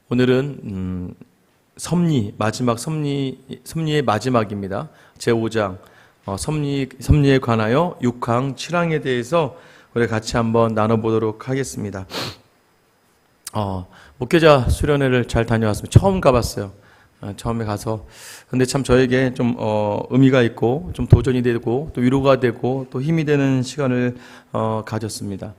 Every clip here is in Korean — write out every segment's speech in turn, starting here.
오늘은 섭리의 마지막입니다. 제5장 섭리에 관하여 6항 7항에 대해서 우리 같이 한번 나눠보도록 하겠습니다. 목회자 수련회를 잘 다녀왔습니다. 처음 가봤어요. 처음에 가서 근데 참 저에게 좀 의미가 있고 좀 도전이 되고 또 위로가 되고 또 힘이 되는 시간을 가졌습니다.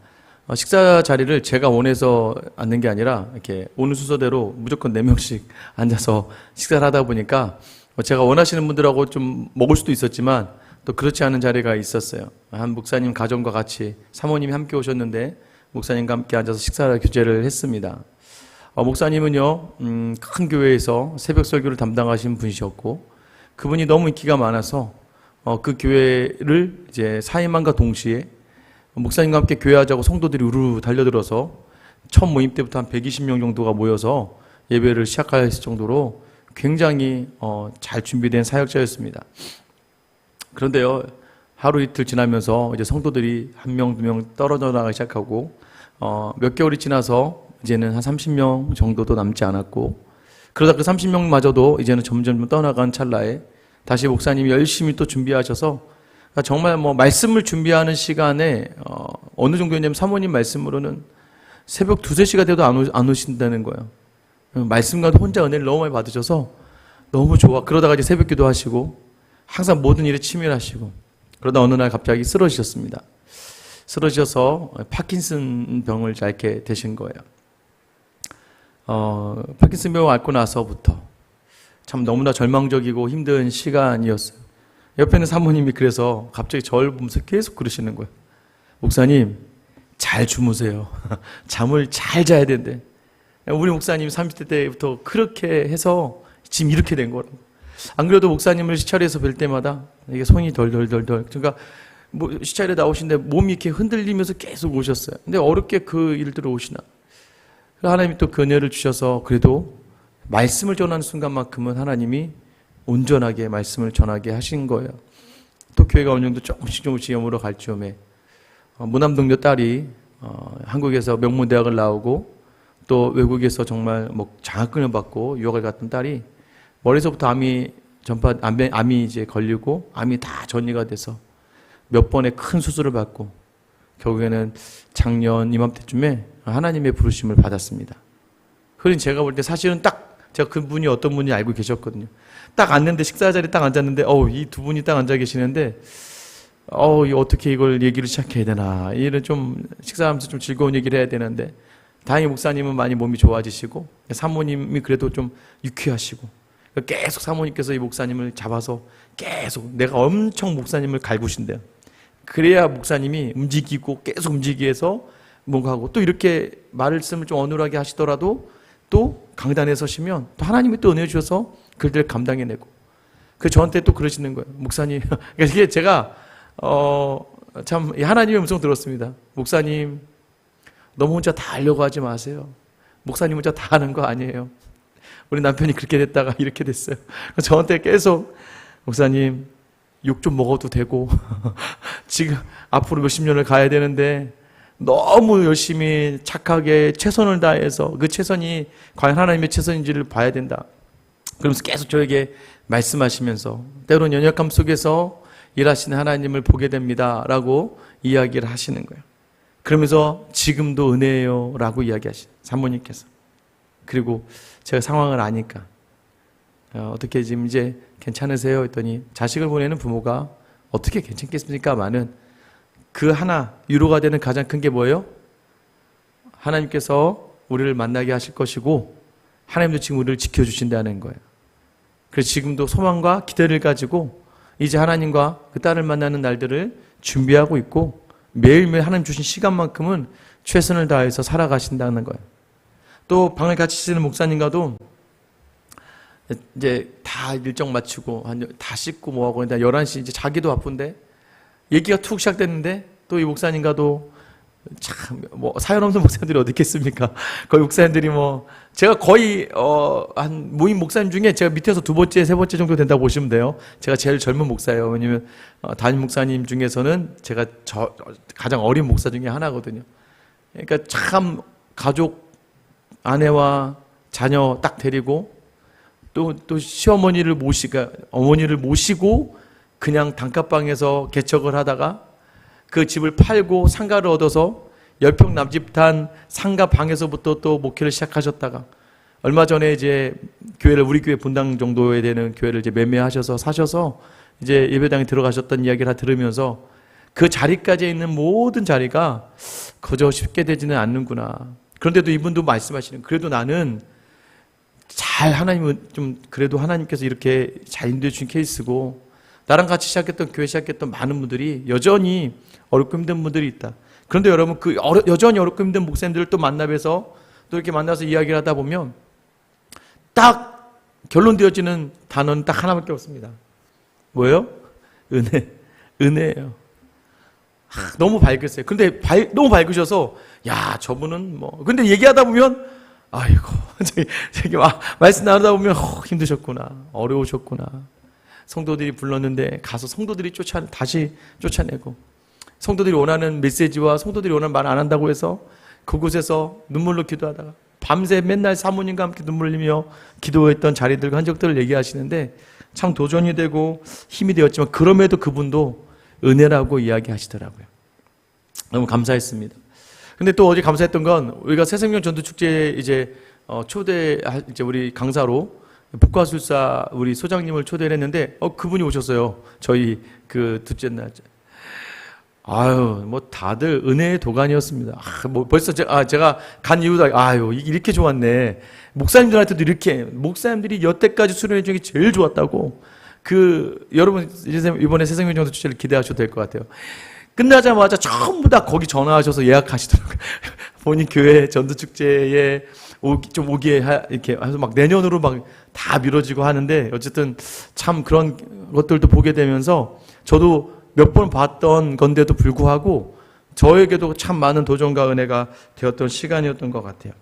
식사 자리를 제가 원해서 앉는 게 아니라 이렇게 오는 순서대로 무조건 4명씩 앉아서 식사를 하다 보니까 제가 원하시는 분들하고 좀 먹을 수도 있었지만 또 그렇지 않은 자리가 있었어요. 한 목사님 가정과 같이 사모님이 함께 오셨는데 목사님과 함께 앉아서 식사를 교제를 했습니다. 목사님은요, 큰 교회에서 새벽 설교를 담당하신 분이셨고 그분이 너무 인기가 많아서 그 교회를 이제 사임함과 동시에 목사님과 함께 교회하자고 성도들이 우르르 달려들어서 첫 모임 때부터 한 120명 정도가 모여서 예배를 시작할 정도로 굉장히 잘 준비된 사역자였습니다. 그런데요, 하루 이틀 지나면서 이제 성도들이 한 명, 두 명 떨어져 나가기 시작하고 몇 개월이 지나서 이제는 한 30명 정도도 남지 않았고 그러다 그 30명마저도 이제는 점점 떠나간 찰나에 다시 목사님이 열심히 또 준비하셔서 정말 말씀을 준비하는 시간에 어느 정도였냐면 사모님 말씀으로는 새벽 2-3시가 돼도 안 오신다는 거예요. 말씀과도 혼자 은혜를 너무 많이 받으셔서 너무 좋아. 그러다가 이제 새벽 기도 하시고 항상 모든 일에 치밀하시고 그러다 어느 날 갑자기 쓰러지셨습니다. 쓰러지셔서 파킨슨 병을 앓게 되신 거예요. 파킨슨 병을 앓고 나서부터 참 너무나 절망적이고 힘든 시간이었어요. 옆에 있는 사모님이 그래서 갑자기 저를 보면서 계속 그러시는 거예요. 목사님, 잘 주무세요. 잠을 잘 자야 된대. 우리 목사님이 30대 때부터 그렇게 해서 지금 이렇게 된 거라고. 안 그래도 목사님을 시찰에서 뵐 때마다 이게 손이 덜덜덜덜. 그러니까 시찰에 나오신데 몸이 이렇게 흔들리면서 계속 오셨어요. 근데 어렵게 그 일들을 오시나. 하나님이 또 은혜를 주셔서 그래도 말씀을 전하는 순간만큼은 하나님이 온전하게 말씀을 전하게 하신 거예요. 또 교회가 어느 정도 조금씩 염으로 갈 즈음에 무남동료 딸이 한국에서 명문대학을 나오고 또 외국에서 정말 장학금을 받고 유학을 갔던 딸이 머리서부터 암이 이제 걸리고 암이 다 전이가 돼서 몇 번의 큰 수술을 받고 결국에는 작년 이맘때쯤에 하나님의 부르심을 받았습니다. 그러니 제가 볼 때 사실은 딱 제가 그분이 어떤 분인지 알고 계셨거든요. 딱 앉는데 식사 자리에 딱 앉았는데 이 두 분이 딱 앉아 계시는데 어떻게 이걸 얘기를 시작해야 되나. 이런 좀 식사하면서 좀 즐거운 얘기를 해야 되는데 다행히 목사님은 많이 몸이 좋아지시고 사모님이 그래도 좀 유쾌하시고 계속 사모님께서 이 목사님을 잡아서 계속 내가 엄청 목사님을 갈구신대요. 그래야 목사님이 움직이고 계속 움직이게 해서 뭔가 하고 또 이렇게 말씀을 좀 어눌하게 하시더라도 또 강단에 서시면 또 하나님이 또 은혜 주셔서 그들을 감당해내고 저한테 또 그러시는 거예요. 목사님, 이게 제가 참 하나님의 음성 들었습니다. 목사님, 너무 혼자 다 하려고 하지 마세요. 목사님 혼자 다 하는 거 아니에요. 우리 남편이 그렇게 됐다가 이렇게 됐어요. 저한테 계속 목사님 욕 좀 먹어도 되고 지금 앞으로 몇십 년을 가야 되는데 너무 열심히 착하게 최선을 다해서 그 최선이 과연 하나님의 최선인지를 봐야 된다. 그러면서 계속 저에게 말씀하시면서 때로는 연약함 속에서 일하시는 하나님을 보게 됩니다 라고 이야기를 하시는 거예요. 그러면서 지금도 은혜예요 라고 이야기하시는 사모님께서. 그리고 제가 상황을 아니까 어떻게 지금 이제 괜찮으세요? 했더니 자식을 보내는 부모가 어떻게 괜찮겠습니까? 많은 그 하나 위로가 되는 가장 큰 게 뭐예요? 하나님께서 우리를 만나게 하실 것이고 하나님도 지금 우리를 지켜주신다는 거예요. 그래서 지금도 소망과 기대를 가지고 이제 하나님과 그 딸을 만나는 날들을 준비하고 있고 매일매일 하나님 주신 시간만큼은 최선을 다해서 살아가신다는 거예요. 또 방을 같이 쓰는 목사님과도 이제 다 일정 마치고 다 씻고 뭐하고 11시 이제 자기도 바쁜데 얘기가 툭 시작됐는데 또 이 목사님과도 참 사연 없는 목사님들이 어디 있겠습니까? 거의 목사님들이 제가 거의 한 모임 목사님 중에 제가 밑에서 2번째, 3번째 정도 된다고 보시면 돼요. 제가 제일 젊은 목사예요. 왜냐면 담임 목사님 중에서는 제가 가장 어린 목사 중에 하나거든요. 그러니까 참 가족 아내와 자녀 딱 데리고 또 시어머니를 어머니를 모시고 그냥 단칸방에서 개척을 하다가 그 집을 팔고 상가를 얻어서 10평 남짓한 상가 방에서부터 또 목회를 시작하셨다가 얼마 전에 이제 우리 교회 분당 정도에 되는 교회를 이제 매매하셔서 사셔서 이제 예배당에 들어가셨던 이야기를 다 들으면서 그 자리까지 있는 모든 자리가 거저 쉽게 되지는 않는구나. 그런데도 이분도 말씀하시는, 그래도 나는 하나님은 좀 그래도 하나님께서 이렇게 잘 인도해 주신 케이스고 나랑 같이 시작했던 교회 시작했던 많은 분들이 여전히 어렵고 힘든 분들이 있다. 그런데 여러분 여전히 어렵고 힘든 목사님들을 또 만나뵈서 또 이렇게 만나서 이야기를 하다 보면 딱 결론되어지는 단어는 딱 하나밖에 없습니다. 뭐예요? 은혜예요. 너무 밝으세요. 근데 너무 밝으셔서 야 저분은 뭐 근데 얘기하다 보면 아이고 저기 말씀 나누다 보면 힘드셨구나, 어려우셨구나. 성도들이 불렀는데 가서 성도들이 다시 쫓아내고 성도들이 원하는 메시지와 성도들이 원하는 말 안 한다고 해서 그곳에서 눈물로 기도하다가 밤새 맨날 사모님과 함께 눈물 흘리며 기도했던 자리들과 흔적들을 얘기하시는데 참 도전이 되고 힘이 되었지만 그럼에도 그분도 은혜라고 이야기하시더라고요. 너무 감사했습니다. 근데 또 어제 감사했던 건 우리가 새생명 전도축제에 이제 이제 우리 강사로 북과술사 우리 소장님을 초대를 했는데 그분이 오셨어요. 저희 그 둘째 날. 뭐 다들 은혜의 도가니였습니다. 뭐 벌써 제가 간 이유도 이렇게 좋았네. 목사님들한테도 이렇게 목사님들이 여태까지 수련회 중에 제일 좋았다고. 여러분 이번에 새생명 전도축제를 기대하셔도 될 것 같아요. 끝나자마자 전부 다 거기 전화하셔서 예약하시더라고요. 본인 교회 전도축제에 좀 오기에 이렇게 해서 막 내년으로 막 다 미뤄지고 하는데 어쨌든 참 그런 것들도 보게 되면서 저도 몇 번 봤던 건데도 불구하고 저에게도 참 많은 도전과 은혜가 되었던 시간이었던 것 같아요.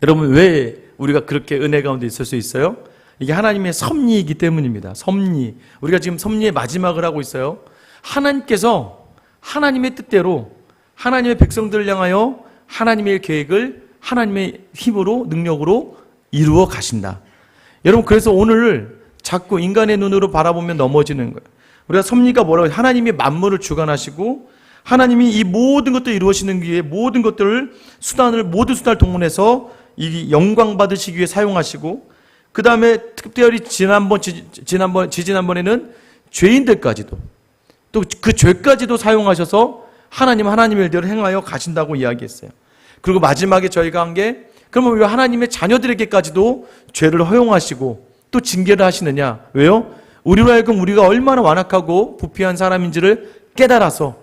여러분 왜 우리가 그렇게 은혜 가운데 있을 수 있어요? 이게 하나님의 섭리이기 때문입니다. 섭리. 우리가 지금 섭리의 마지막을 하고 있어요. 하나님께서 하나님의 뜻대로 하나님의 백성들을 향하여 하나님의 계획을 하나님의 힘으로 능력으로 이루어 가신다. 여러분 그래서 오늘 자꾸 인간의 눈으로 바라보면 넘어지는 거예요. 우리가 섭리가 뭐라고 하나님이 만물을 주관하시고 하나님이 이 모든 것들을 이루시는 위해 모든 것들을 모든 수단을 동원해서 이 영광 받으시기 위해 사용하시고 그 다음에 특별히 지지난번에는 죄인들까지도 또 그 죄까지도 사용하셔서 하나님의 일들을 행하여 가신다고 이야기했어요. 그리고 마지막에 저희가 한 게 그러면 왜 하나님의 자녀들에게까지도 죄를 허용하시고 또 징계를 하시느냐? 왜요? 우리로 하여금 우리가 얼마나 완악하고 부패한 사람인지를 깨달아서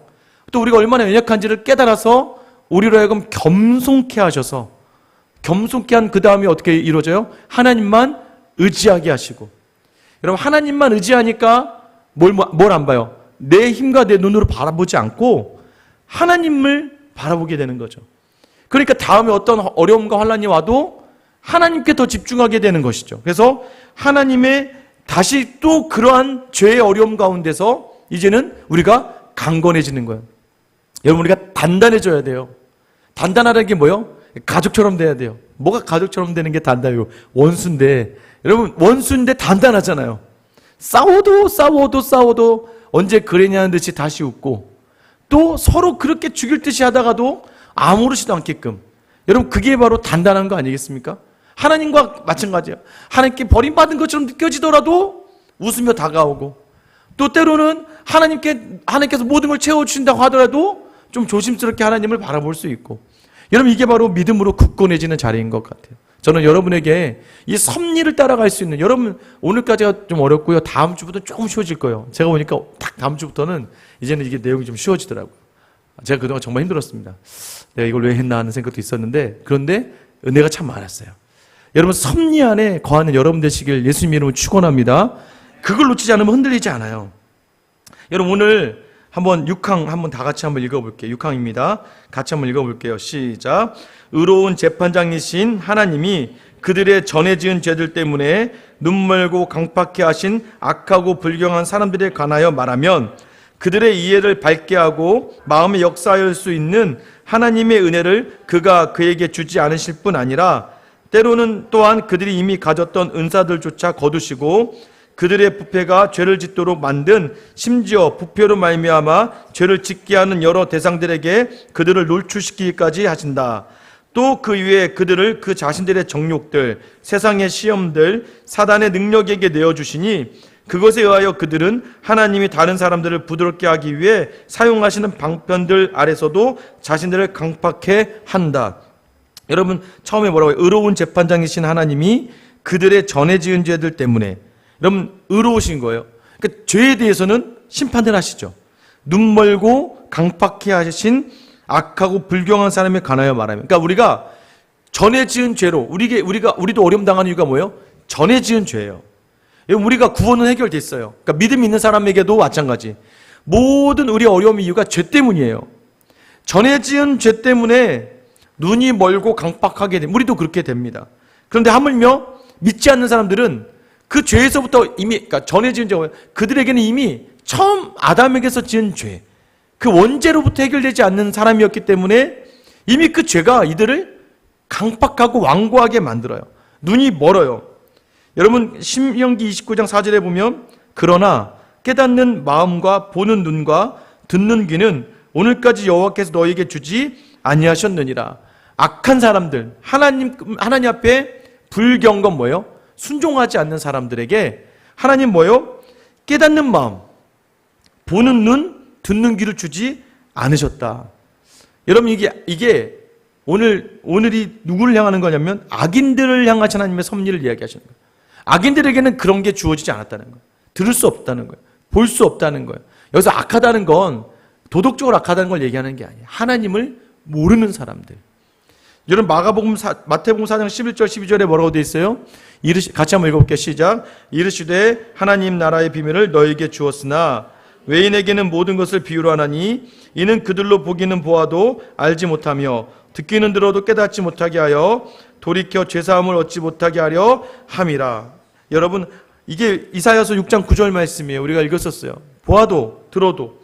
또 우리가 얼마나 연약한지를 깨달아서 우리로 하여금 겸손케 하셔서 겸손케 한 그 다음에 어떻게 이루어져요? 하나님만 의지하게 하시고 여러분 하나님만 의지하니까 뭘 안 봐요? 내 힘과 내 눈으로 바라보지 않고 하나님을 바라보게 되는 거죠. 그러니까 다음에 어떤 어려움과 환난이 와도 하나님께 더 집중하게 되는 것이죠. 그래서 하나님의 다시 또 그러한 죄의 어려움 가운데서 이제는 우리가 강건해지는 거예요. 여러분 우리가 단단해져야 돼요. 단단하다는 게 뭐예요? 가족처럼 돼야 돼요. 뭐가 가족처럼 되는 게 단단해요? 원수인데 여러분 원수인데 단단하잖아요. 싸워도 언제 그랬냐는 듯이 다시 웃고 또 서로 그렇게 죽일 듯이 하다가도 아무렇지도 않게끔 여러분 그게 바로 단단한 거 아니겠습니까? 하나님과 마찬가지예요. 하나님께 버림받은 것처럼 느껴지더라도 웃으며 다가오고 또 때로는 하나님께서 모든 걸 채워주신다고 하더라도 좀 조심스럽게 하나님을 바라볼 수 있고 여러분 이게 바로 믿음으로 굳건해지는 자리인 것 같아요. 저는 여러분에게 이 섭리를 따라갈 수 있는 여러분 오늘까지가 좀 어렵고요. 다음 주부터는 조금 쉬워질 거예요. 제가 보니까 딱 다음 주부터는 이제는 이게 내용이 좀 쉬워지더라고요. 제가 그동안 정말 힘들었습니다. 내가 이걸 왜 했나 하는 생각도 있었는데 그런데 은혜가 참 많았어요. 여러분 섭리 안에 거하는 여러분 되시길 예수님 이름으로 축원합니다. 그걸 놓치지 않으면 흔들리지 않아요. 여러분 오늘 한번 6항 한번 다 같이 한번 읽어볼게요. 6항입니다. 같이 한번 읽어볼게요. 시작. 의로운 재판장이신 하나님이 그들의 전에 지은 죄들 때문에 눈멀고 강팍해 하신 악하고 불경한 사람들에 관하여 말하면 그들의 이해를 밝게 하고 마음에 역사할 수 있는 하나님의 은혜를 그가 그에게 주지 않으실 뿐 아니라 때로는 또한 그들이 이미 가졌던 은사들조차 거두시고 그들의 부패가 죄를 짓도록 만든 심지어 부패로 말미암아 죄를 짓게 하는 여러 대상들에게 그들을 노출시키기까지 하신다. 또 그 위에 그들을 그 자신들의 정욕들, 세상의 시험들, 사단의 능력에게 내어주시니 그것에 의하여 그들은 하나님이 다른 사람들을 부드럽게 하기 위해 사용하시는 방편들 아래서도 자신들을 강팍해 한다. 여러분 처음에 뭐라고 해요? 의로운 재판장이신 하나님이 그들의 전에 지은 죄들 때문에 여러분 의로우신 거예요. 그러니까 죄에 대해서는 심판을 하시죠. 눈 멀고 강팍해 하신 악하고 불경한 사람에 관하여 말하면, 그러니까 우리가 전에 지은 죄로 우리도 어려움 당하는 이유가 뭐예요? 전에 지은 죄예요. 우리가 구원은 해결됐어요. 그러니까 믿음 있는 사람에게도 마찬가지. 모든 우리 어려움의 이유가 죄 때문이에요. 전에 지은 죄 때문에 눈이 멀고 강팍하게 됩니다. 우리도 그렇게 됩니다. 그런데 하물며 믿지 않는 사람들은 그 죄에서부터 이미, 그러니까 전에 지은 죄가 그들에게는 이미 처음 아담에게서 지은 죄, 그 원죄로부터 해결되지 않는 사람이었기 때문에 이미 그 죄가 이들을 강팍하고 완고하게 만들어요. 눈이 멀어요. 여러분 신명기 29장 4절에 보면 그러나 깨닫는 마음과 보는 눈과 듣는 귀는 오늘까지 여호와께서 너에게 주지 아니하셨느니라. 악한 사람들, 하나님 앞에 불경건 뭐예요? 순종하지 않는 사람들에게 하나님 뭐예요? 깨닫는 마음, 보는 눈, 듣는 귀를 주지 않으셨다. 여러분 이게 오늘이 누구를 향하는 거냐면 악인들을 향하신 하나님의 섭리를 이야기하시는 거예요. 악인들에게는 그런 게 주어지지 않았다는 거예요. 들을 수 없다는 거예요. 볼 수 없다는 거예요. 여기서 악하다는 건 도덕적으로 악하다는 걸 얘기하는 게 아니에요. 하나님을 모르는 사람들. 여러분 마태복음 4장 11절 12절에 뭐라고 되어 있어요? 같이 한번 읽어볼게요. 시작. 이르시되 하나님 나라의 비밀을 너에게 주었으나 외인에게는 모든 것을 비유로 하나니 이는 그들로 보기는 보아도 알지 못하며 듣기는 들어도 깨닫지 못하게 하여 돌이켜 죄사함을 얻지 못하게 하려 함이라. 여러분 이게 이사야서 6장 9절 말씀이에요. 우리가 읽었었어요. 보아도 들어도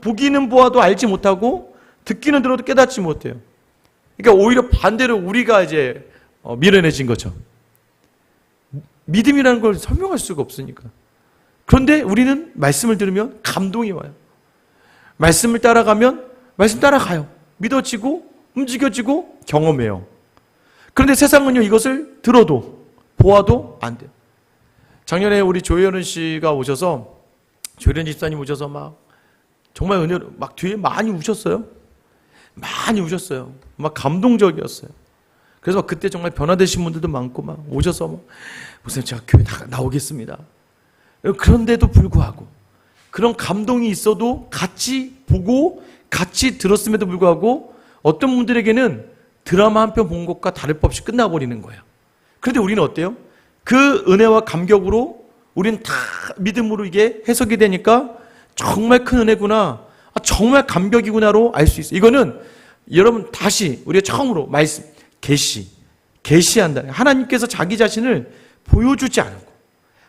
보기는 보아도 알지 못하고 듣기는 들어도 깨닫지 못해요. 그러니까 오히려 반대로 우리가 이제 미련해진 거죠. 믿음이라는 걸 설명할 수가 없으니까. 그런데 우리는 말씀을 들으면 감동이 와요. 말씀을 따라가면 말씀 따라가요. 믿어지고 움직여지고 경험해요. 그런데 세상은요 이것을 들어도 보아도 안 돼요. 작년에 우리 조혜연 씨가 오셔서 조혜연 집사님 오셔서 막 정말 은혜로 막 뒤에 많이 우셨어요. 많이 우셨어요. 막 감동적이었어요. 그래서 그때 정말 변화되신 분들도 많고 막 오셔서 막 목사님 제가 교회 나오겠습니다. 그런데도 불구하고 그런 감동이 있어도 같이 보고 같이 들었음에도 불구하고 어떤 분들에게는 드라마 한 편 본 것과 다를 법 없이 끝나버리는 거예요. 그런데 우리는 어때요? 그 은혜와 감격으로 우리는 다 믿음으로 이게 해석이 되니까 정말 큰 은혜구나, 정말 감격이구나로 알 수 있어요. 이거는 여러분 다시 우리가 처음으로 말씀 계시한다. 하나님께서 자기 자신을 보여주지 않고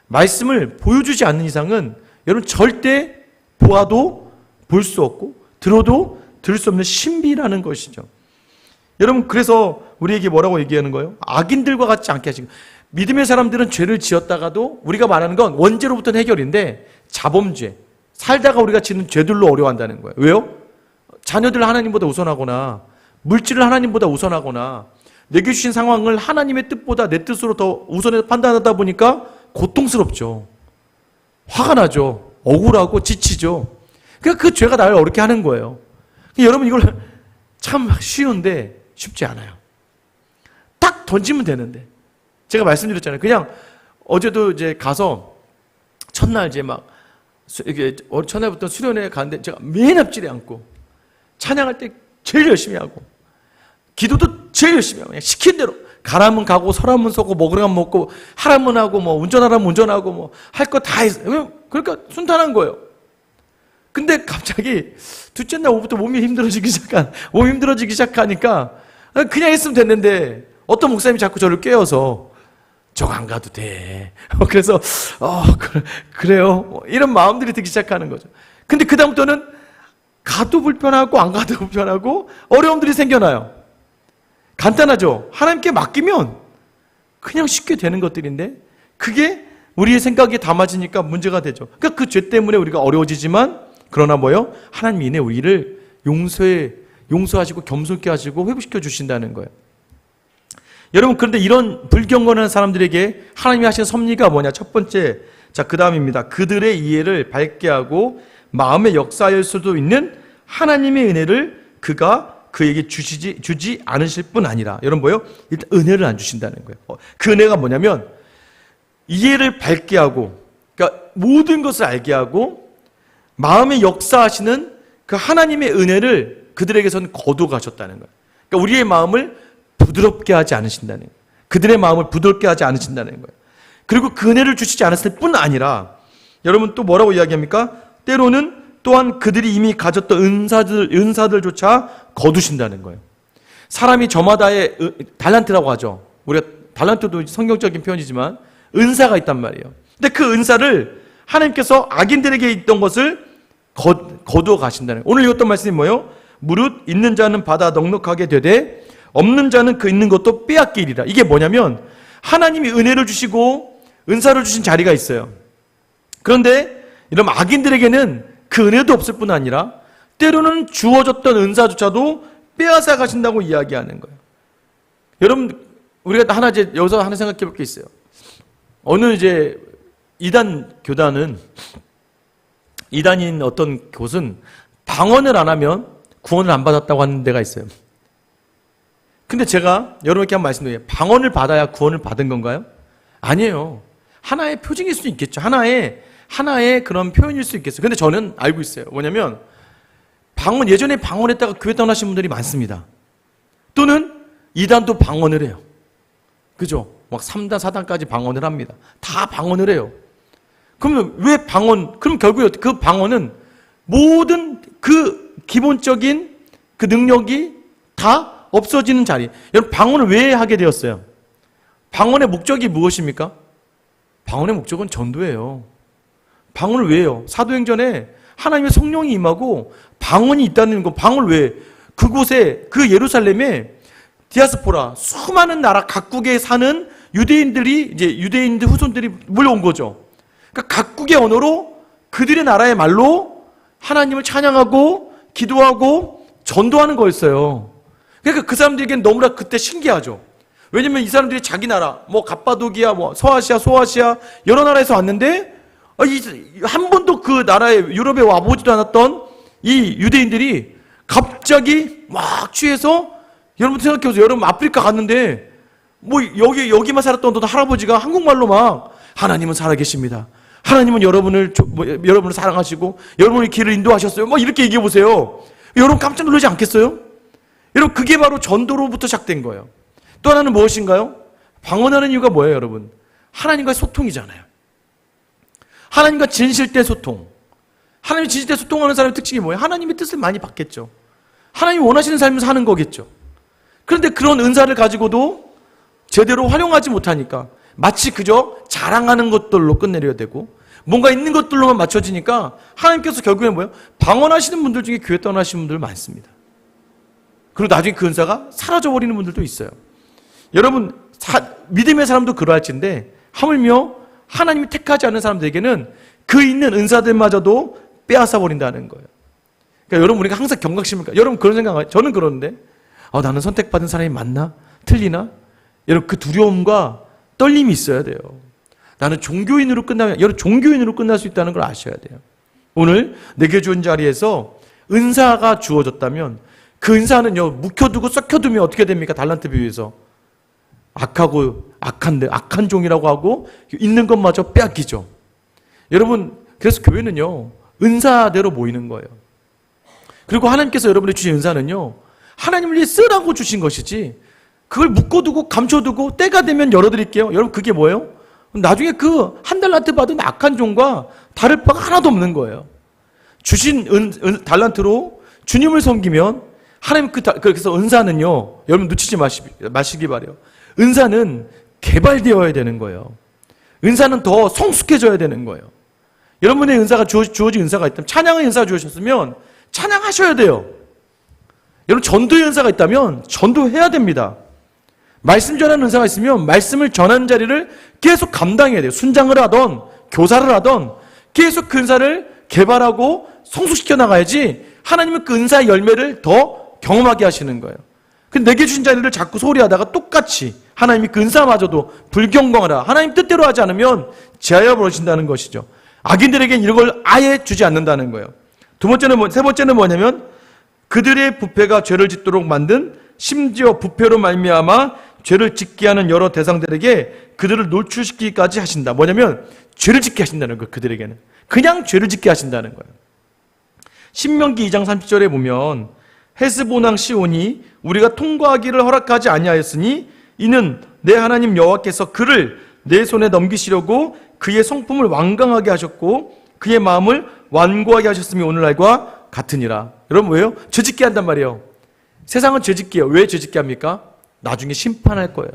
말씀을 보여주지 않는 이상은 여러분 절대 보아도 볼 수 없고 들어도 들을 수 없는 신비라는 것이죠. 여러분 그래서 우리에게 뭐라고 얘기하는 거예요? 악인들과 같지 않게 하시고, 믿음의 사람들은 죄를 지었다가도 우리가 말하는 건 원죄로부터는 해결인데 자범죄, 살다가 우리가 짓는 죄들로 어려워한다는 거예요. 왜요? 자녀들을 하나님보다 우선하거나 물질을 하나님보다 우선하거나 내게 주신 상황을 하나님의 뜻보다 내 뜻으로 더 우선해서 판단하다 보니까 고통스럽죠. 화가 나죠. 억울하고 지치죠. 그러니까 그 죄가 나를 어렵게 하는 거예요. 여러분 이걸 참 쉬운데 쉽지 않아요. 딱 던지면 되는데. 제가 말씀드렸잖아요. 그냥 어제도 이제 가서 첫날 이제 막 이게 첫날부터 수련회 가는데 제가 맨 앞줄에 앉고 찬양할 때 제일 열심히 하고 기도도 제일 열심히 하고 그냥 시킨 대로 가라면 가고 서라면 서고 먹으라면 먹고 하라면 하고 뭐 운전하라면 운전하고 뭐 할 거 다 했어요. 그러니까 순탄한 거예요. 근데 갑자기 둘째 날 오후부터 몸이 힘들어지기 시작하니까 그냥 했으면 됐는데 어떤 목사님이 자꾸 저를 깨워서 저거 안 가도 돼. 그래서 그래요. 이런 마음들이 들기 시작하는 거죠. 근데 그다음부터는 가도 불편하고 안 가도 불편하고 어려움들이 생겨나요. 간단하죠. 하나님께 맡기면 그냥 쉽게 되는 것들인데 그게 우리의 생각에 담아지니까 문제가 되죠. 그러니까 그 죄 때문에 우리가 어려워지지만 그러나 뭐요? 하나님이 이내 우리를 용서하시고 겸손케 하시고 회복시켜 주신다는 거예요. 여러분, 그런데 이런 불경건한 사람들에게 하나님이 하신 섭리가 뭐냐? 첫 번째, 자, 그 다음입니다. 그들의 이해를 밝게 하고 마음의 역사일 수도 있는 하나님의 은혜를 그가 그에게 주지 않으실 뿐 아니라, 여러분 뭐요? 일단 은혜를 안 주신다는 거예요. 그 은혜가 뭐냐면 이해를 밝게 하고, 그러니까 모든 것을 알게 하고 마음의 역사하시는 그 하나님의 은혜를 그들에게선 거둬 가셨다는 거예요. 그러니까 우리의 마음을 부드럽게 하지 않으신다는 거예요. 그들의 마음을 부드럽게 하지 않으신다는 거예요. 그리고 그 은혜를 주시지 않았을 뿐 아니라, 여러분 또 뭐라고 이야기합니까? 때로는 또한 그들이 이미 가졌던 은사들조차 거두신다는 거예요. 사람이 저마다의 달란트라고 하죠. 우리가 달란트도 성경적인 표현이지만 은사가 있단 말이에요. 근데 그 은사를 하나님께서 악인들에게 있던 것을 거두어 가신다는 거예요. 오늘 읽었던 말씀이 뭐예요? 무릇 있는 자는 받아 넉넉하게 되되 없는 자는 그 있는 것도 빼앗기리라. 이게 뭐냐면 하나님이 은혜를 주시고 은사를 주신 자리가 있어요. 그런데 이런 악인들에게는 그 은혜도 없을 뿐 아니라 때로는 주어졌던 은사조차도 빼앗아 가신다고 이야기하는 거예요. 여러분, 우리가 여기서 하나 생각해 볼 게 있어요. 어느 이단인 어떤 곳은 방언을 안 하면 구원을 안 받았다고 하는 데가 있어요. 근데 제가 여러분께 한 말씀드려요. 방언을 받아야 구원을 받은 건가요? 아니에요. 하나의 표징일 수 있겠죠. 하나의 그런 표현일 수 있겠어요. 근데 저는 알고 있어요. 뭐냐면 예전에 방언했다가 교회 떠나신 분들이 많습니다. 또는 이단도 방언을 해요. 그죠? 막 3단, 4단까지 방언을 합니다. 다 방언을 해요. 그러면 그럼 결국에 그 방언은 모든 그 기본적인 그 능력이 다 없어지는 자리. 여러분, 방언을 왜 하게 되었어요? 방언의 목적이 무엇입니까? 방언의 목적은 전도예요. 방언을 왜 해요? 사도행전에 하나님의 성령이 임하고 방언이 있다는 거, 방언을 왜? 그곳에, 그 예루살렘에 디아스포라, 수많은 나라 각국에 사는 유대인들 후손들이 몰려온 거죠. 그러니까 각국의 언어로 그들의 나라의 말로 하나님을 찬양하고 기도하고 전도하는 거였어요. 그러니까 그 사람들에게는 너무나 그때 신기하죠. 왜냐면 이 사람들이 자기 나라, 갑바도기아, 서아시아, 소아시아 여러 나라에서 왔는데 한 번도 그 나라에 유럽에 와보지도 않았던 이 유대인들이 갑자기 막 취해서, 여러분 생각해보세요. 여러분 아프리카 갔는데 여기만 살았던 어떤 할아버지가 한국말로 막 하나님은 살아계십니다. 하나님은 여러분을 사랑하시고 여러분의 길을 인도하셨어요. 이렇게 얘기해 보세요. 여러분 깜짝 놀라지 않겠어요? 여러분 그게 바로 전도로부터 시작된 거예요. 또 하나는 무엇인가요? 방언하는 이유가 뭐예요, 여러분? 하나님과의 소통이잖아요. 하나님과 진실된 소통. 하나님이 진실된 소통하는 사람의 특징이 뭐예요? 하나님의 뜻을 많이 받겠죠. 하나님이 원하시는 삶을 사는 거겠죠. 그런데 그런 은사를 가지고도 제대로 활용하지 못하니까 마치 그저 자랑하는 것들로 끝내려야 되고 뭔가 있는 것들로만 맞춰지니까 하나님께서 결국엔 뭐예요? 방언하시는 분들 중에 교회 떠나시는 분들 많습니다. 그리고 나중에 그 은사가 사라져버리는 분들도 있어요. 여러분, 믿음의 사람도 그러할진데 하물며 하나님이 택하지 않은 사람들에게는 그 있는 은사들마저도 빼앗아버린다는 거예요. 그러니까 여러분, 우리가 항상 경각심을까? 여러분 그런 생각을, 저는 그러는데 나는 선택받은 사람이 맞나? 틀리나? 여러분 그 두려움과 떨림이 있어야 돼요. 나는 종교인으로 끝날 수 있다는 걸 아셔야 돼요. 오늘 내게 주은 자리에서 은사가 주어졌다면 그 은사는요, 묵혀두고 썩혀두면 어떻게 됩니까? 달란트 비유에서 악한 종이라고 하고 있는 것마저 빼앗기죠. 여러분, 그래서 교회는요 은사대로 모이는 거예요. 그리고 하나님께서 여러분이 주신 은사는요 하나님을 위해 쓰라고 주신 것이지 그걸 묶어두고 감춰두고 때가 되면 열어드릴게요. 여러분 그게 뭐예요? 나중에 그 한 달란트 받은 악한 종과 다를 바가 하나도 없는 거예요. 주신 달란트로 주님을 섬기면 하나님 그래서 은사는요, 여러분 놓치지 마시기 바래요. 은사는 개발되어야 되는 거예요. 은사는 더 성숙해져야 되는 거예요. 여러분의 은사가 주어진 은사가 있다면, 찬양의 은사가 주어졌으면 찬양하셔야 돼요. 여러분, 전도의 은사가 있다면 전도해야 됩니다. 말씀 전하는 은사가 있으면 말씀을 전하는 자리를 계속 감당해야 돼요. 순장을 하던 교사를 하던 계속 그 은사를 개발하고 성숙시켜 나가야지 하나님은 그 은사의 열매를 더 경험하게 하시는 거예요. 근데 내게 주신 자리를 자꾸 소홀히 하다가 똑같이 하나님이 그 은사마저도 불경건하라, 하나님 뜻대로 하지 않으면 제하여 벌어진다는 것이죠. 악인들에게는 이런 걸 아예 주지 않는다는 거예요. 세 번째는 뭐냐면 그들의 부패가 죄를 짓도록 만든, 심지어 부패로 말미암아 죄를 짓게 하는 여러 대상들에게 그들을 노출시키기까지 하신다. 뭐냐면 죄를 짓게 하신다는 거예요. 그들에게는 그냥 죄를 짓게 하신다는 거예요. 신명기 2장 30절에 보면 헤스본 왕 시온이 우리가 통과하기를 허락하지 아니하였으니 이는 내 하나님 여호와께서 그를 내 손에 넘기시려고 그의 성품을 완강하게 하셨고 그의 마음을 완고하게 하셨음이 오늘날과 같으니라. 여러분, 왜요? 죄짓게 한단 말이에요. 세상은 죄짓게 해요. 왜 죄짓게 합니까? 나중에 심판할 거예요.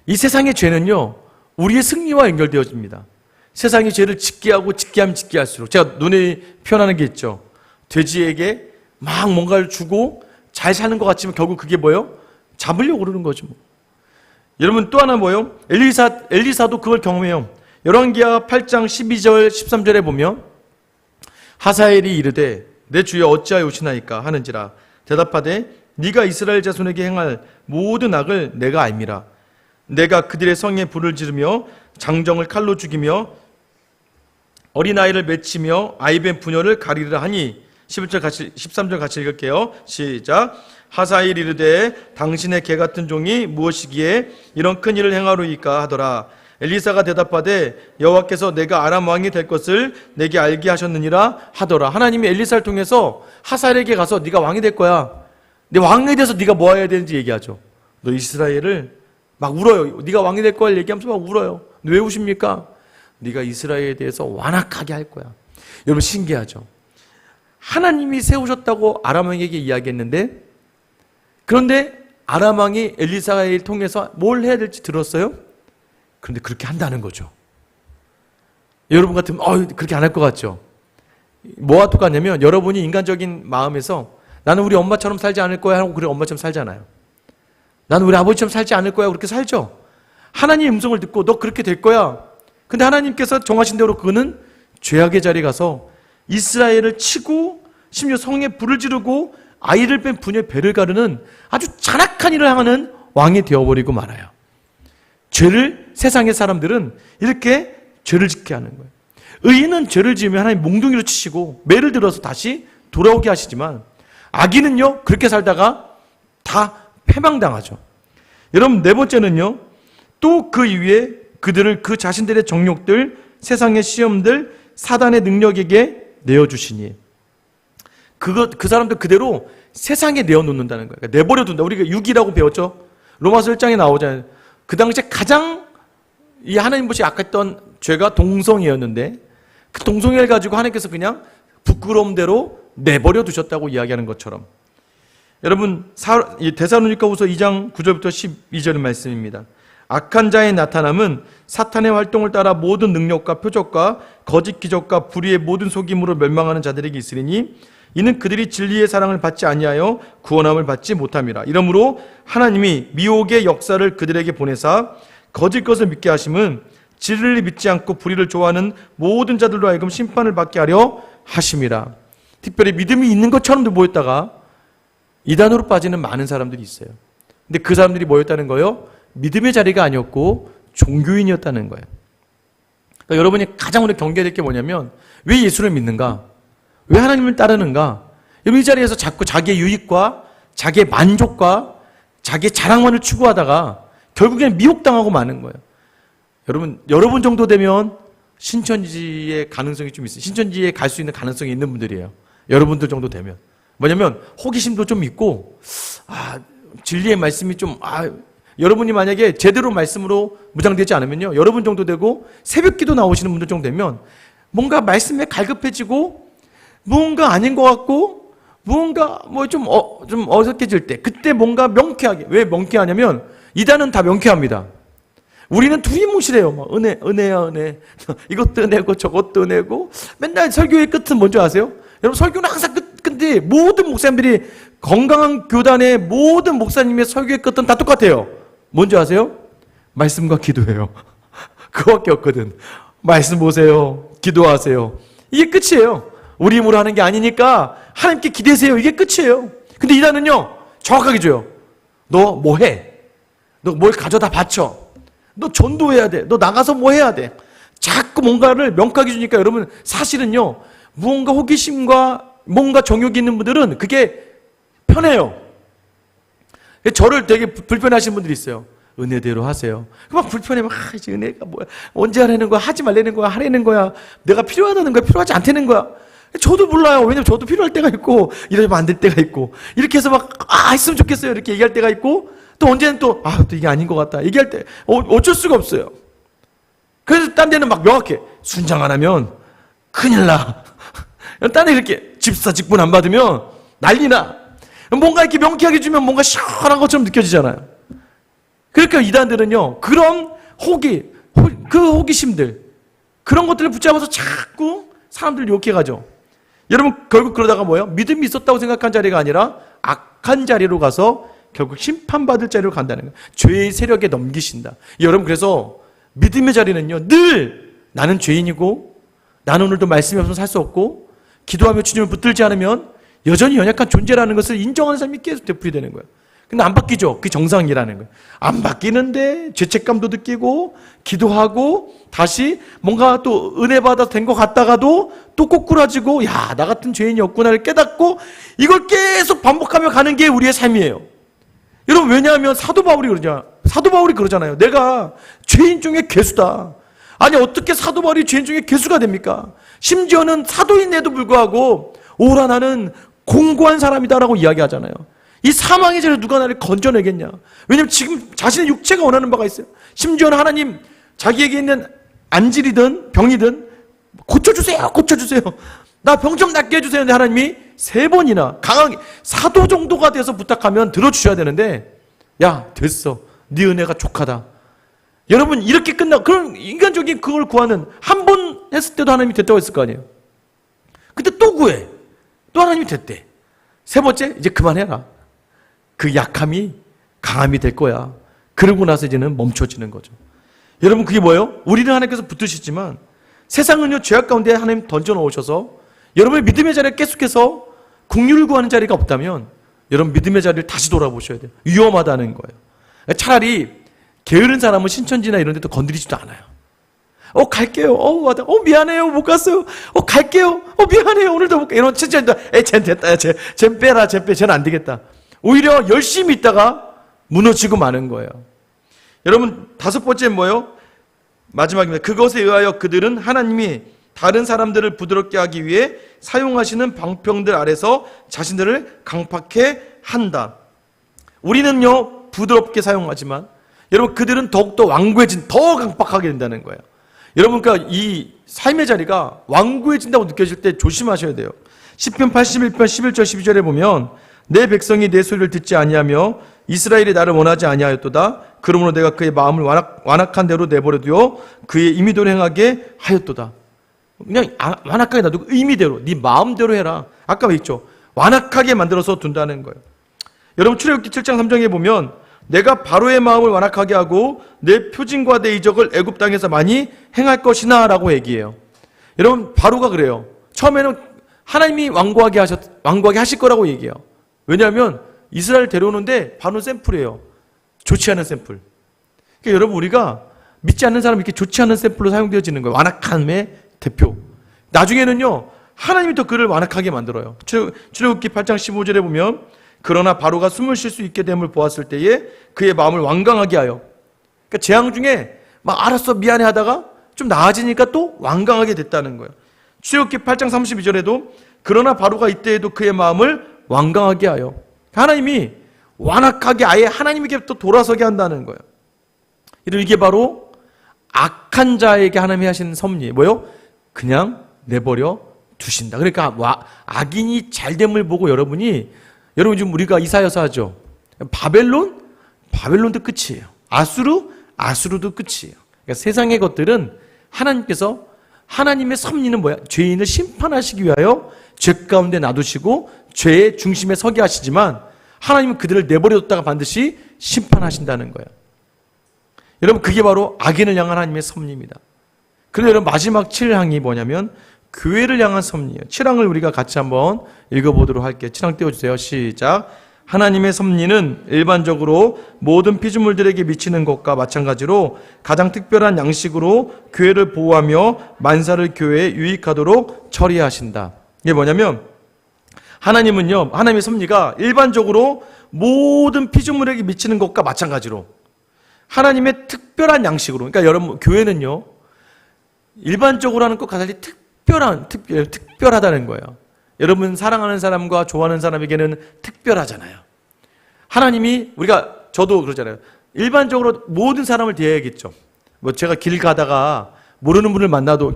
이 세상의 죄는요, 우리의 승리와 연결되어집니다. 세상이 죄를 짓게 하고 짓게 하면 짓게 할수록, 제가 눈에 표현하는 게 있죠. 돼지에게 막 뭔가를 주고 잘 사는 것 같지만 결국 그게 뭐예요? 잡으려고 그러는 거죠. 여러분, 또 하나 뭐예요? 엘리사도 그걸 경험해요. 열왕기하 8장 12절 13절에 보면 하사엘이 이르되 내 주여 어찌하여 오시나이까 하는지라 대답하되 네가 이스라엘 자손에게 행할 모든 악을 내가 알미라. 내가 그들의 성에 불을 지르며 장정을 칼로 죽이며 어린아이를 맺히며 아이벤 부녀를 가리르라 하니 13절 같이 읽을게요. 시작. 하사엘 이르되 당신의 개 같은 종이 무엇이기에 이런 큰 일을 행하로이까 하더라. 엘리사가 대답하되 여호와께서 내가 아람 왕이 될 것을 내게 알게 하셨느니라 하더라. 하나님이 엘리사를 통해서 하사엘에게 가서 네가 왕이 될 거야. 내 왕에 대해서 네가 뭐 해야 되는지 얘기하죠. 너 이스라엘을 막 울어요. 네가 왕이 될 거야 얘기하면서 막 울어요. 왜 우십니까? 네가 이스라엘에 대해서 완악하게 할 거야. 여러분, 신기하죠? 하나님이 세우셨다고 아람 왕에게 이야기했는데, 그런데 아람 왕이 엘리사를 통해서 뭘 해야 될지 들었어요? 그런데 그렇게 한다는 거죠. 여러분 같으면 그렇게 안 할 것 같죠? 뭐와 똑같냐면 여러분이 인간적인 마음에서 나는 우리 엄마처럼 살지 않을 거야 하고 그래 엄마처럼 살잖아요. 나는 우리 아버지처럼 살지 않을 거야 그렇게 살죠. 하나님의 음성을 듣고 너 그렇게 될 거야. 근데 하나님께서 정하신 대로 그는 죄악의 자리에 가서 이스라엘을 치고 심지어 성에 불을 지르고 아이를 뺀 부녀의 배를 가르는 아주 잔악한 일을 하는 왕이 되어버리고 말아요. 죄를, 세상의 사람들은 이렇게 죄를 짓게 하는 거예요. 의인은 죄를 지으면 하나님 몽둥이로 치시고 매를 들어서 다시 돌아오게 하시지만 악인은요 그렇게 살다가 다 패망당하죠. 여러분, 네 번째는요, 또 그 이후에 그들을 그 자신들의 정욕들, 세상의 시험들, 사단의 능력에게 내어주시니 그 사람들 그대로 세상에 내어놓는다는 거예요. 그러니까 내버려둔다. 우리가 육이라고 배웠죠. 로마서 1장에 나오잖아요. 그 당시에 가장 이 하나님 보시 약했던 죄가 동성애였는데 그 동성애를 가지고 하나님께서 그냥 부끄러움대로 내버려 두셨다고 이야기하는 것처럼, 여러분, 데살로니가후서 2장 9절부터 12절의 말씀입니다. 악한 자의 나타남은 사탄의 활동을 따라 모든 능력과 표적과 거짓 기적과 불의의 모든 속임으로 멸망하는 자들에게 있으리니 이는 그들이 진리의 사랑을 받지 아니하여 구원함을 받지 못함이라. 이러므로 하나님이 미혹의 역사를 그들에게 보내사 거짓 것을 믿게 하심은 진리를 믿지 않고 불의를 좋아하는 모든 자들로 하여금 심판을 받게 하려 하심이라. 특별히 믿음이 있는 것처럼도 보였다가 이단으로 빠지는 많은 사람들이 있어요. 근데 그 사람들이 뭐였다는 거예요? 믿음의 자리가 아니었고 종교인이었다는 거예요. 그러니까 여러분이 가장 오늘 경계해야 될 게 뭐냐면 왜 예수를 믿는가? 왜 하나님을 따르는가? 이 자리에서 자꾸 자기의 유익과 자기의 만족과 자기의 자랑만을 추구하다가 결국엔 미혹당하고 마는 거예요. 여러분 정도 되면 신천지의 가능성이 좀 있어요. 신천지에 갈 수 있는 가능성이 있는 분들이에요. 여러분들 정도 되면. 뭐냐면 호기심도 좀 있고 진리의 말씀이 좀 여러분이 만약에 제대로 말씀으로 무장되지 않으면요, 여러분 정도 되고 새벽기도 나오시는 분들 정도 되면 뭔가 말씀에 갈급해지고 뭔가 아닌 것 같고 뭔가 좀 어색해질 때 그때 뭔가 명쾌하게, 왜 명쾌하냐면 이단은 다 명쾌합니다. 우리는 두리뭉실해요. 은혜야 은혜. 이것도 은혜고 저것도 은혜고 맨날 설교의 끝은 뭔지 아세요? 여러분 설교는 항상 근데 모든 목사님들이 건강한 교단의 모든 목사님의 설교의 끝은 다 똑같아요. 뭔지 아세요? 말씀과 기도예요. 그거밖에 없거든. 말씀 보세요. 기도하세요. 이게 끝이에요. 우리 힘으로 하는 게 아니니까 하나님께 기대세요. 이게 끝이에요. 근데 이단은요 정확하게 줘요. 너 뭐 해? 너 뭘 가져다 바쳐? 너 전도해야 돼. 너 나가서 뭐 해야 돼? 자꾸 뭔가를 명확하게 주니까 여러분 사실은요 무언가 호기심과 뭔가 정욕이 있는 분들은 그게 편해요. 저를 되게 불편해하시는 분들이 있어요. 은혜대로 하세요. 막 불편해면 이제 은혜가 뭐야? 언제 하라는 거야? 하지 말라는 거야? 하라는 거야? 내가 필요하다는 거야? 필요하지 않다는 거야? 저도 몰라요. 왜냐면 저도 필요할 때가 있고 이러면 안 될 때가 있고 이렇게 해서 막 했으면 좋겠어요. 이렇게 얘기할 때가 있고 또 언제는 또 이게 아닌 것 같다. 얘기할 때 어쩔 수가 없어요. 그래서 딴 데는 막 명확해. 순장 안 하면 큰일 나. 딴 데 이렇게 집사 직분 안 받으면 난리나. 뭔가 이렇게 명쾌하게 주면 뭔가 시원한 것처럼 느껴지잖아요. 그러니까 이단들은요 그런 그 호기심들 그런 것들을 붙잡아서 자꾸 사람들을 욕해가죠. 여러분 결국 그러다가 뭐예요? 믿음이 있었다고 생각한 자리가 아니라 악한 자리로 가서 결국 심판받을 자리로 간다는 거예요. 죄의 세력에 넘기신다. 여러분 그래서 믿음의 자리는요 늘 나는 죄인이고 나는 오늘도 말씀이 없으면 살 수 없고 기도하며 주님을 붙들지 않으면 여전히 연약한 존재라는 것을 인정하는 사람이 계속 되풀이되는 거예요. 근데 안 바뀌죠. 그게 정상이라는 거예요. 안 바뀌는데 죄책감도 느끼고 기도하고 다시 뭔가 또 은혜 받아 된 것 같다가도 또 꼬꾸라지고 야, 나 같은 죄인이었구나를 깨닫고 이걸 계속 반복하며 가는 게 우리의 삶이에요. 여러분 왜냐하면 사도 바울이 그러잖아요. 내가 죄인 중에 괴수다. 아니 어떻게 사도 바울이 죄인 중에 괴수가 됩니까? 심지어는 사도인에도 불구하고 오라 나는 공고한 사람이다라고 이야기하잖아요. 이 사망의 죄를 누가 나를 건져내겠냐? 왜냐하면 지금 자신의 육체가 원하는 바가 있어요. 심지어는 하나님 자기에게 있는 안질이든 병이든 고쳐주세요. 나 병 좀 낫게 해주세요. 근데 하나님이 3번이나 강하게 사도 정도가 돼서 부탁하면 들어주셔야 되는데 야 됐어. 네 은혜가 족하다. 여러분 이렇게 그런 인간적인 그걸 구하는 한 번 했을 때도 하나님이 됐다고 했을 거 아니에요. 근데 또 구해. 또 하나님이 됐대. 3번째 이제 그만해라. 그 약함이 강함이 될 거야. 그러고 나서 이제는 멈춰지는 거죠. 여러분 그게 뭐예요? 우리는 하나님께서 붙드시지만 세상은요 죄악 가운데 하나님 던져놓으셔서 여러분의 믿음의 자리에 계속해서 긍휼을 구하는 자리가 없다면 여러분 믿음의 자리를 다시 돌아보셔야 돼요. 위험하다는 거예요. 차라리 게으른 사람은 신천지나 이런 데도 건드리지도 않아요. 갈게요. 미안해요. 못 갔어요. 갈게요. 미안해요. 오늘도 못 가. 이런 천천히도 쟨 됐다. 쟨 빼라. 쟤는 안 되겠다. 오히려 열심히 있다가 무너지고 마는 거예요. 여러분 5번째는 뭐예요? 마지막입니다. 그것에 의하여 그들은 하나님이 다른 사람들을 부드럽게 하기 위해 사용하시는 방편들 아래서 자신들을 강팍해 한다. 우리는요 부드럽게 사용하지만 여러분 그들은 더욱더 완고해진 더 강팍하게 된다는 거예요. 여러분 그러니까 이 삶의 자리가 완고해진다고 느껴질 때 조심하셔야 돼요. 시편 81편 11절 12절에 보면 내 백성이 내 소리를 듣지 아니하며 이스라엘이 나를 원하지 아니하였도다. 그러므로 내가 그의 마음을 완악한 대로 내버려두어 그의 임의대로 행하게 하였도다. 그냥 완악하게 놔두고 의미대로 네 마음대로 해라. 아까 있죠. 완악하게 만들어서 둔다는 거예요. 여러분 출애굽기 7장 3장에 보면 내가 바로의 마음을 완악하게 하고 내 표징과 내 이적을 애굽 땅에서 많이 행할 것이나 라고 얘기해요. 여러분 바로가 그래요. 처음에는 하나님이 완고하게 하실 거라고 얘기해요. 왜냐하면 이스라엘 데려오는데 바로는 샘플이에요. 좋지 않은 샘플. 그러니까 여러분 우리가 믿지 않는 사람이 이렇게 좋지 않은 샘플로 사용되어지는 거예요. 완악함의 대표. 나중에는요 하나님이 또 그를 완악하게 만들어요. 출애굽기 8장 15절에 보면 그러나 바로가 숨을 쉴 수 있게 됨을 보았을 때에 그의 마음을 완강하게 하여, 그러니까 재앙 중에 막 알았어 미안해 하다가 좀 나아지니까 또 완강하게 됐다는 거예요. 출애굽기 8장 32절에도 그러나 바로가 이때에도 그의 마음을 완강하게 하여, 하나님이 완악하게 아예 하나님에게 또 돌아서게 한다는 거예요. 이게 바로 악한 자에게 하나님이 하시는 섭리 뭐요? 그냥 내버려 두신다. 그러니까 악인이 잘됨을 보고 여러분 지금 우리가 이사야서 하죠. 바벨론도 끝이에요. 아수르도 끝이에요. 그러니까 세상의 것들은 하나님께서 하나님의 섭리는 뭐야? 죄인을 심판하시기 위하여 죄 가운데 놔두시고 죄의 중심에 서게 하시지만 하나님은 그들을 내버려뒀다가 반드시 심판하신다는 거예요. 여러분, 그게 바로 악인을 향한 하나님의 섭리입니다. 그래서 여러분, 마지막 7항이 뭐냐면 교회를 향한 섭리예요. 7항을 우리가 같이 한번 읽어보도록 할게요. 7항 띄워주세요. 시작. 하나님의 섭리는 일반적으로 모든 피조물들에게 미치는 것과 마찬가지로 가장 특별한 양식으로 교회를 보호하며 만사를 교회에 유익하도록 처리하신다. 이게 뭐냐면 하나님은요, 하나님의 섭리가 일반적으로 모든 피조물에게 미치는 것과 마찬가지로 하나님의 특별한 양식으로, 그러니까 여러분, 교회는요 일반적으로 하는 것과 달리 특별하다는 거예요. 여러분, 사랑하는 사람과 좋아하는 사람에게는 특별하잖아요. 하나님이, 저도 그러잖아요. 일반적으로 모든 사람을 대해야겠죠. 제가 길 가다가 모르는 분을 만나도,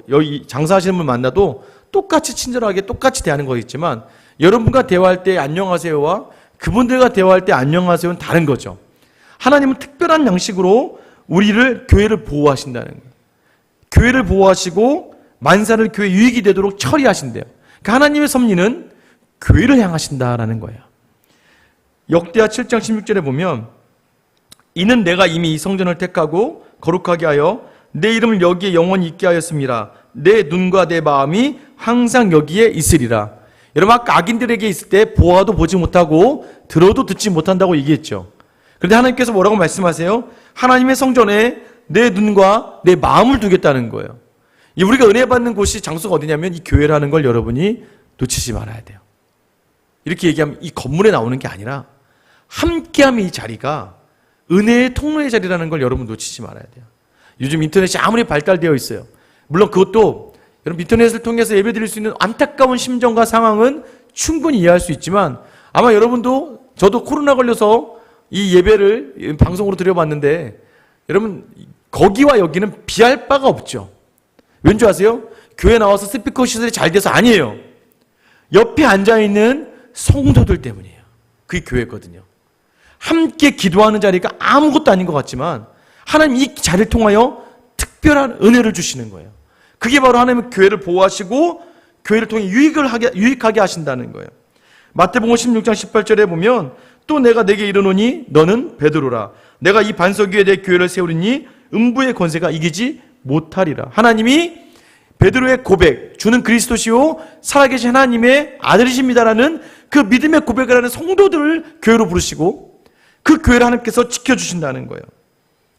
여기 장사하시는 분 만나도 똑같이 친절하게 똑같이 대하는 거겠지만, 여러분과 대화할 때 안녕하세요와 그분들과 대화할 때 안녕하세요는 다른 거죠. 하나님은 특별한 양식으로 교회를 보호하신다는 거예요. 교회를 보호하시고 만사를 교회 유익이 되도록 처리하신대요. 그러니까 하나님의 섭리는 교회를 향하신다라는 거예요. 역대하 7장 16절에 보면 이는 내가 이미 이 성전을 택하고 거룩하게 하여 내 이름을 여기에 영원히 있게 하였습니다. 내 눈과 내 마음이 항상 여기에 있으리라. 여러분, 아까 악인들에게 있을 때 보아도 보지 못하고 들어도 듣지 못한다고 얘기했죠. 그런데 하나님께서 뭐라고 말씀하세요? 하나님의 성전에 내 눈과 내 마음을 두겠다는 거예요. 우리가 은혜 받는 곳이 장소가 어디냐면 이 교회라는 걸 여러분이 놓치지 말아야 돼요. 이렇게 얘기하면 이 건물에 나오는 게 아니라 함께함의 이 자리가 은혜의 통로의 자리라는 걸 여러분 놓치지 말아야 돼요. 요즘 인터넷이 아무리 발달되어 있어요. 물론 그것도 여러분 인터넷을 통해서 예배드릴 수 있는 안타까운 심정과 상황은 충분히 이해할 수 있지만 아마 여러분도 저도 코로나 걸려서 이 예배를 방송으로 드려봤는데 여러분 거기와 여기는 비할 바가 없죠. 왠지 아세요? 교회 나와서 스피커 시설이 잘 돼서 아니에요. 옆에 앉아있는 성도들 때문이에요. 그게 교회거든요. 함께 기도하는 자리가 아무것도 아닌 것 같지만 하나님 이 자리를 통하여 특별한 은혜를 주시는 거예요. 그게 바로 하나님은 교회를 보호하시고 교회를 통해 유익하게 하신다는 거예요. 마태복음 16장 18절에 보면 또 내가 내게 이르노니 너는 베드로라. 내가 이 반석 위에 내 교회를 세우리니 음부의 권세가 이기지 못하리라. 하나님이 베드로의 고백, 주는 그리스도시요 살아계신 하나님의 아들이십니다라는 그 믿음의 고백을 하는 성도들을 교회로 부르시고 그 교회를 하나님께서 지켜주신다는 거예요.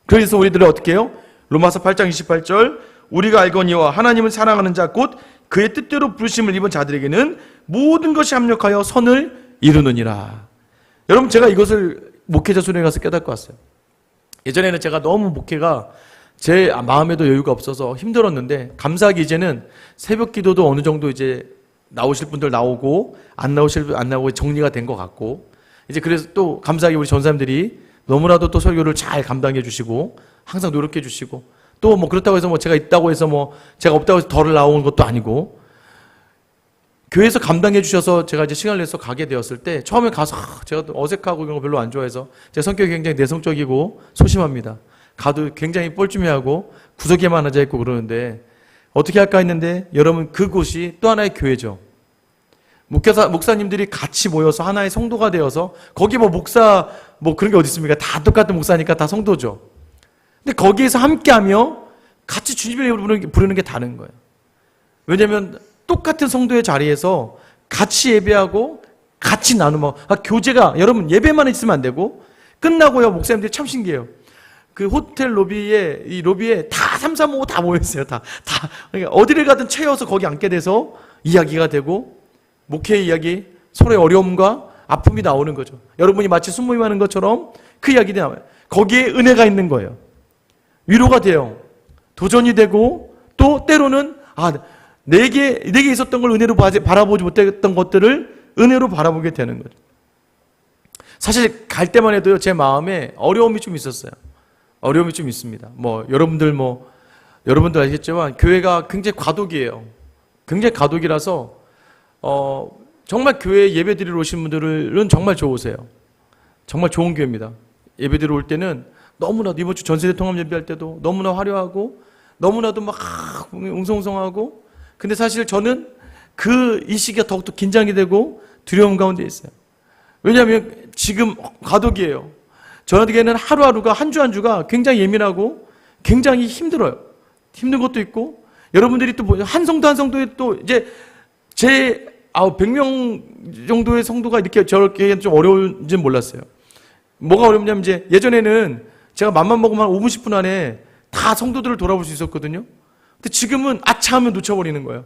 그래서 우리들은 어떻게 해요? 로마서 8장 28절 우리가 알거니와 하나님을 사랑하는 자 곧 그의 뜻대로 부르심을 입은 자들에게는 모든 것이 합력하여 선을 이루느니라. 여러분, 제가 이것을 목회자 수련회 가서 깨닫고 왔어요. 예전에는 제가 너무 목회가 제 마음에도 여유가 없어서 힘들었는데 감사하게 이제는 새벽 기도도 어느 정도 이제 나오실 분들 나오고 안 나오실 분 안 나오고 정리가 된 것 같고 이제 그래서 또 감사하게 우리 전사님들이 너무나도 또 설교를 잘 감당해 주시고 항상 노력해 주시고 또 뭐 그렇다고 해서 뭐 제가 있다고 해서 뭐 제가 없다고 해서 덜을 나오는 것도 아니고 교회에서 감당해 주셔서 제가 이제 시간을 내서 가게 되었을 때 처음에 가서 제가 어색하고 이런 거 별로 안 좋아해서 제 성격이 굉장히 내성적이고 소심합니다. 가도 굉장히 뻘쭘해하고 구석에만 앉아 있고 그러는데 어떻게 할까 했는데 여러분 그곳이 또 하나의 교회죠. 목사님들이 같이 모여서 하나의 성도가 되어서 거기 뭐 목사 뭐 그런 게 어디 있습니까? 다 똑같은 목사니까 다 성도죠. 근데 거기에서 함께하며 같이 주님을 부르는 게 다른 거예요. 왜냐하면 똑같은 성도의 자리에서 같이 예배하고 같이 나누고 교제가 여러분 예배만 있으면 안 되고 끝나고요 목사님들이 참 신기해요. 그 호텔 로비에 다 3, 4, 5 다 모여있어요. 다. 그러니까 어디를 가든 채워서 거기 앉게 돼서 이야기가 되고 목회의 이야기, 서로의 어려움과 아픔이 나오는 거죠. 여러분이 마치 순모임하는 것처럼 그 이야기들이 나와요. 거기에 은혜가 있는 거예요. 위로가 돼요. 도전이 되고 또 때로는 내게 있었던 걸 은혜로 바라보지 못했던 것들을 은혜로 바라보게 되는 거죠. 사실 갈 때만 해도요 제 마음에 어려움이 좀 있었어요. 어려움이 좀 있습니다. 여러분들 아시겠지만 교회가 굉장히 과도기예요. 굉장히 과도기라서 정말 교회에 예배 드리러 오신 분들은 정말 좋으세요. 정말 좋은 교회입니다. 예배 드리러 올 때는 너무나도 이번 주 전세대 통합 예배할 때도 너무나 화려하고 너무나도 막 웅성웅성하고 근데 사실 저는 이 시기가 더욱더 긴장이 되고 두려움 가운데 있어요. 왜냐하면 지금 과도기예요. 저에게는 하루하루가 한 주 한 주가 굉장히 예민하고 굉장히 힘들어요. 힘든 것도 있고 여러분들이 또 한 성도 한 성도에 또 이제 제 100명 정도의 성도가 이렇게 저렇게 좀 어려운지는 몰랐어요. 뭐가 어렵냐면 이제 예전에는 제가 맘만 먹으면 5분 10분 안에 다 성도들을 돌아볼 수 있었거든요. 근데 지금은 아차 하면 놓쳐버리는 거예요.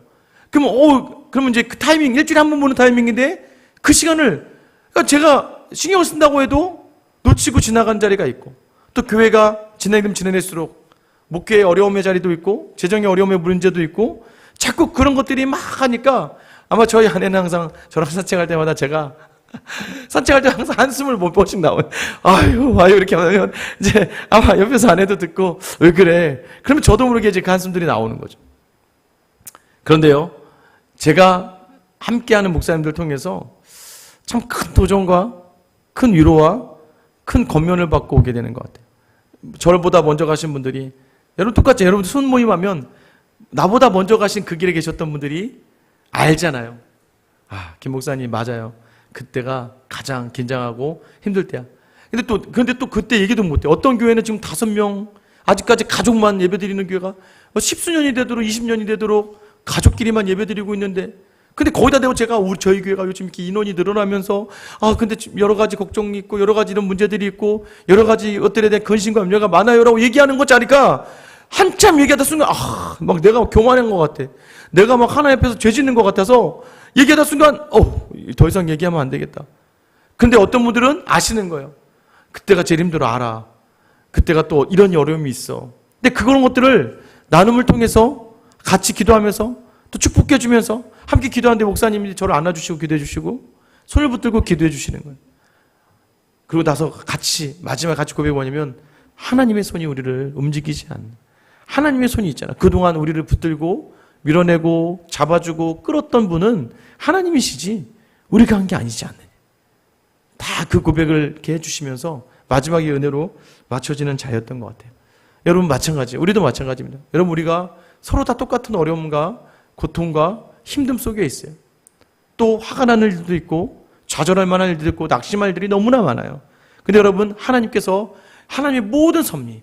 그러면 이제 그 타이밍, 일주일에 한 번 보는 타이밍인데 그 시간을, 그러니까 제가 신경을 쓴다고 해도 놓치고 지나간 자리가 있고, 또 교회가 진행되면 진행될수록 목회의 어려움의 자리도 있고, 재정의 어려움의 문제도 있고, 자꾸 그런 것들이 막 하니까 아마 저희 아내는 항상 저랑 산책할 때마다 제가 산책할 때 항상 한숨을 몇 번씩 나와요. 아유, 이렇게 하면 이제 아마 옆에서 아내도 듣고, 왜 그래? 그러면 저도 모르게 이제 그 한숨들이 나오는 거죠. 그런데요, 제가 함께하는 목사님들 통해서 참 큰 도전과 큰 위로와 큰 권면을 받고 오게 되는 것 같아요. 저보다 먼저 가신 분들이, 여러분 똑같죠? 여러분 손 모임하면 나보다 먼저 가신 그 길에 계셨던 분들이 알잖아요. 김 목사님 맞아요. 그때가 가장 긴장하고 힘들 때야. 근데 또 그때 얘기도 못해. 어떤 교회는 지금 5명, 아직까지 가족만 예배드리는 교회가 10수년이 되도록 20년이 되도록 가족끼리만 예배드리고 있는데, 근데 거기다 대고 제가 저희 교회가 요즘 이렇게 인원이 늘어나면서 근데 여러 가지 걱정이 있고 여러 가지 이런 문제들이 있고 여러 가지 것들에 대한 근심과 염려가 많아요라고 얘기하는 것 자니까 한참 얘기하다 순간 막 내가 교만한 것 같아. 내가 막 하나님 앞에서 죄 짓는 것 같아서 얘기하다 순간 더 이상 얘기하면 안 되겠다. 근데 어떤 분들은 아시는 거예요. 그때가 제일 힘들어, 알아. 그때가 또 이런 어려움이 있어. 근데 그런 것들을 나눔을 통해서 같이 기도하면서 또 축복해 주면서 함께 기도하는데 목사님이 저를 안아주시고 기도해 주시고 손을 붙들고 기도해 주시는 거예요. 그리고 나서 마지막에 같이 고백이 뭐냐면, 하나님의 손이 우리를 움직이지 않는, 하나님의 손이 있잖아. 그동안 우리를 붙들고 밀어내고 잡아주고 끌었던 분은 하나님이시지 우리가 한 게 아니지 않느냐. 다 그 고백을 이렇게 해주시면서 마지막에 은혜로 맞춰지는 자였던 것 같아요. 여러분 마찬가지예요. 우리도 마찬가지입니다. 여러분 우리가 서로 다 똑같은 어려움과 고통과 힘듦 속에 있어요. 또 화가 나는 일도 있고 좌절할 만한 일도 있고 낙심할 일들이 너무나 많아요. 근데 여러분, 하나님께서 하나님의 모든 섭리,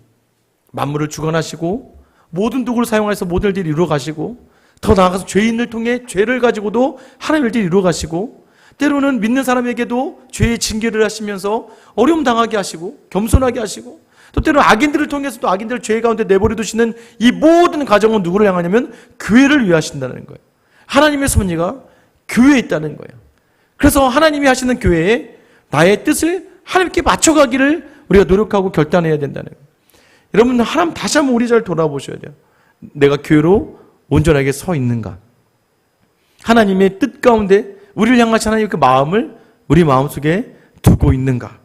만물을 주관하시고 모든 도구를 사용해서 모든 일들을 이루어 가시고, 더 나아가서 죄인을 통해 죄를 가지고도 하나님의 일들을 이루어 가시고, 때로는 믿는 사람에게도 죄의 징계를 하시면서 어려움 당하게 하시고 겸손하게 하시고, 또 때로는 악인들을 통해서도 악인들을 죄 가운데 내버려 두시는 이 모든 과정은 누구를 향하냐면 교회를 위해 하신다는 거예요. 하나님의 섭리가 교회에 있다는 거예요. 그래서 하나님이 하시는 교회에 나의 뜻을 하나님께 맞춰가기를 우리가 노력하고 결단해야 된다는 거예요. 여러분, 하나님 다시 한번 우리 잘 돌아보셔야 돼요. 내가 교회로 온전하게 서 있는가? 하나님의 뜻 가운데 우리를 향하신 하나님의 그 마음을 우리 마음속에 두고 있는가?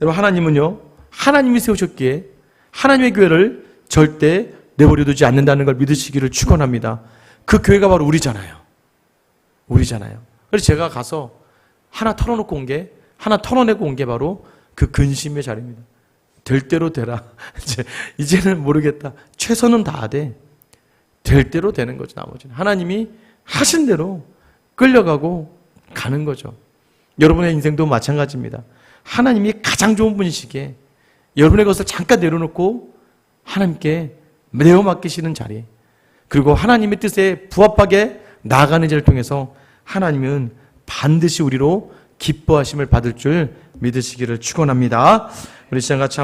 여러분, 하나님은요, 하나님이 세우셨기에 하나님의 교회를 절대 내버려두지 않는다는 걸 믿으시기를 축원합니다. 그 교회가 바로 우리잖아요. 그래서 제가 가서 하나 털어놓고 온 게, 하나 털어내고 온 게 바로 그 근심의 자리입니다. 될 대로 되라. 이제는 모르겠다. 최선은 다하되 될 대로 되는 거죠. 나머지는 하나님이 하신 대로 끌려가고 가는 거죠. 여러분의 인생도 마찬가지입니다. 하나님이 가장 좋은 분이시기에 여러분의 것을 잠깐 내려놓고 하나님께 내어 맡기시는 자리, 그리고 하나님의 뜻에 부합하게 나아가는 자를 통해서 하나님은 반드시 우리로 기뻐하심을 받을 줄 믿으시기를 축원합니다. 우리 시간 같이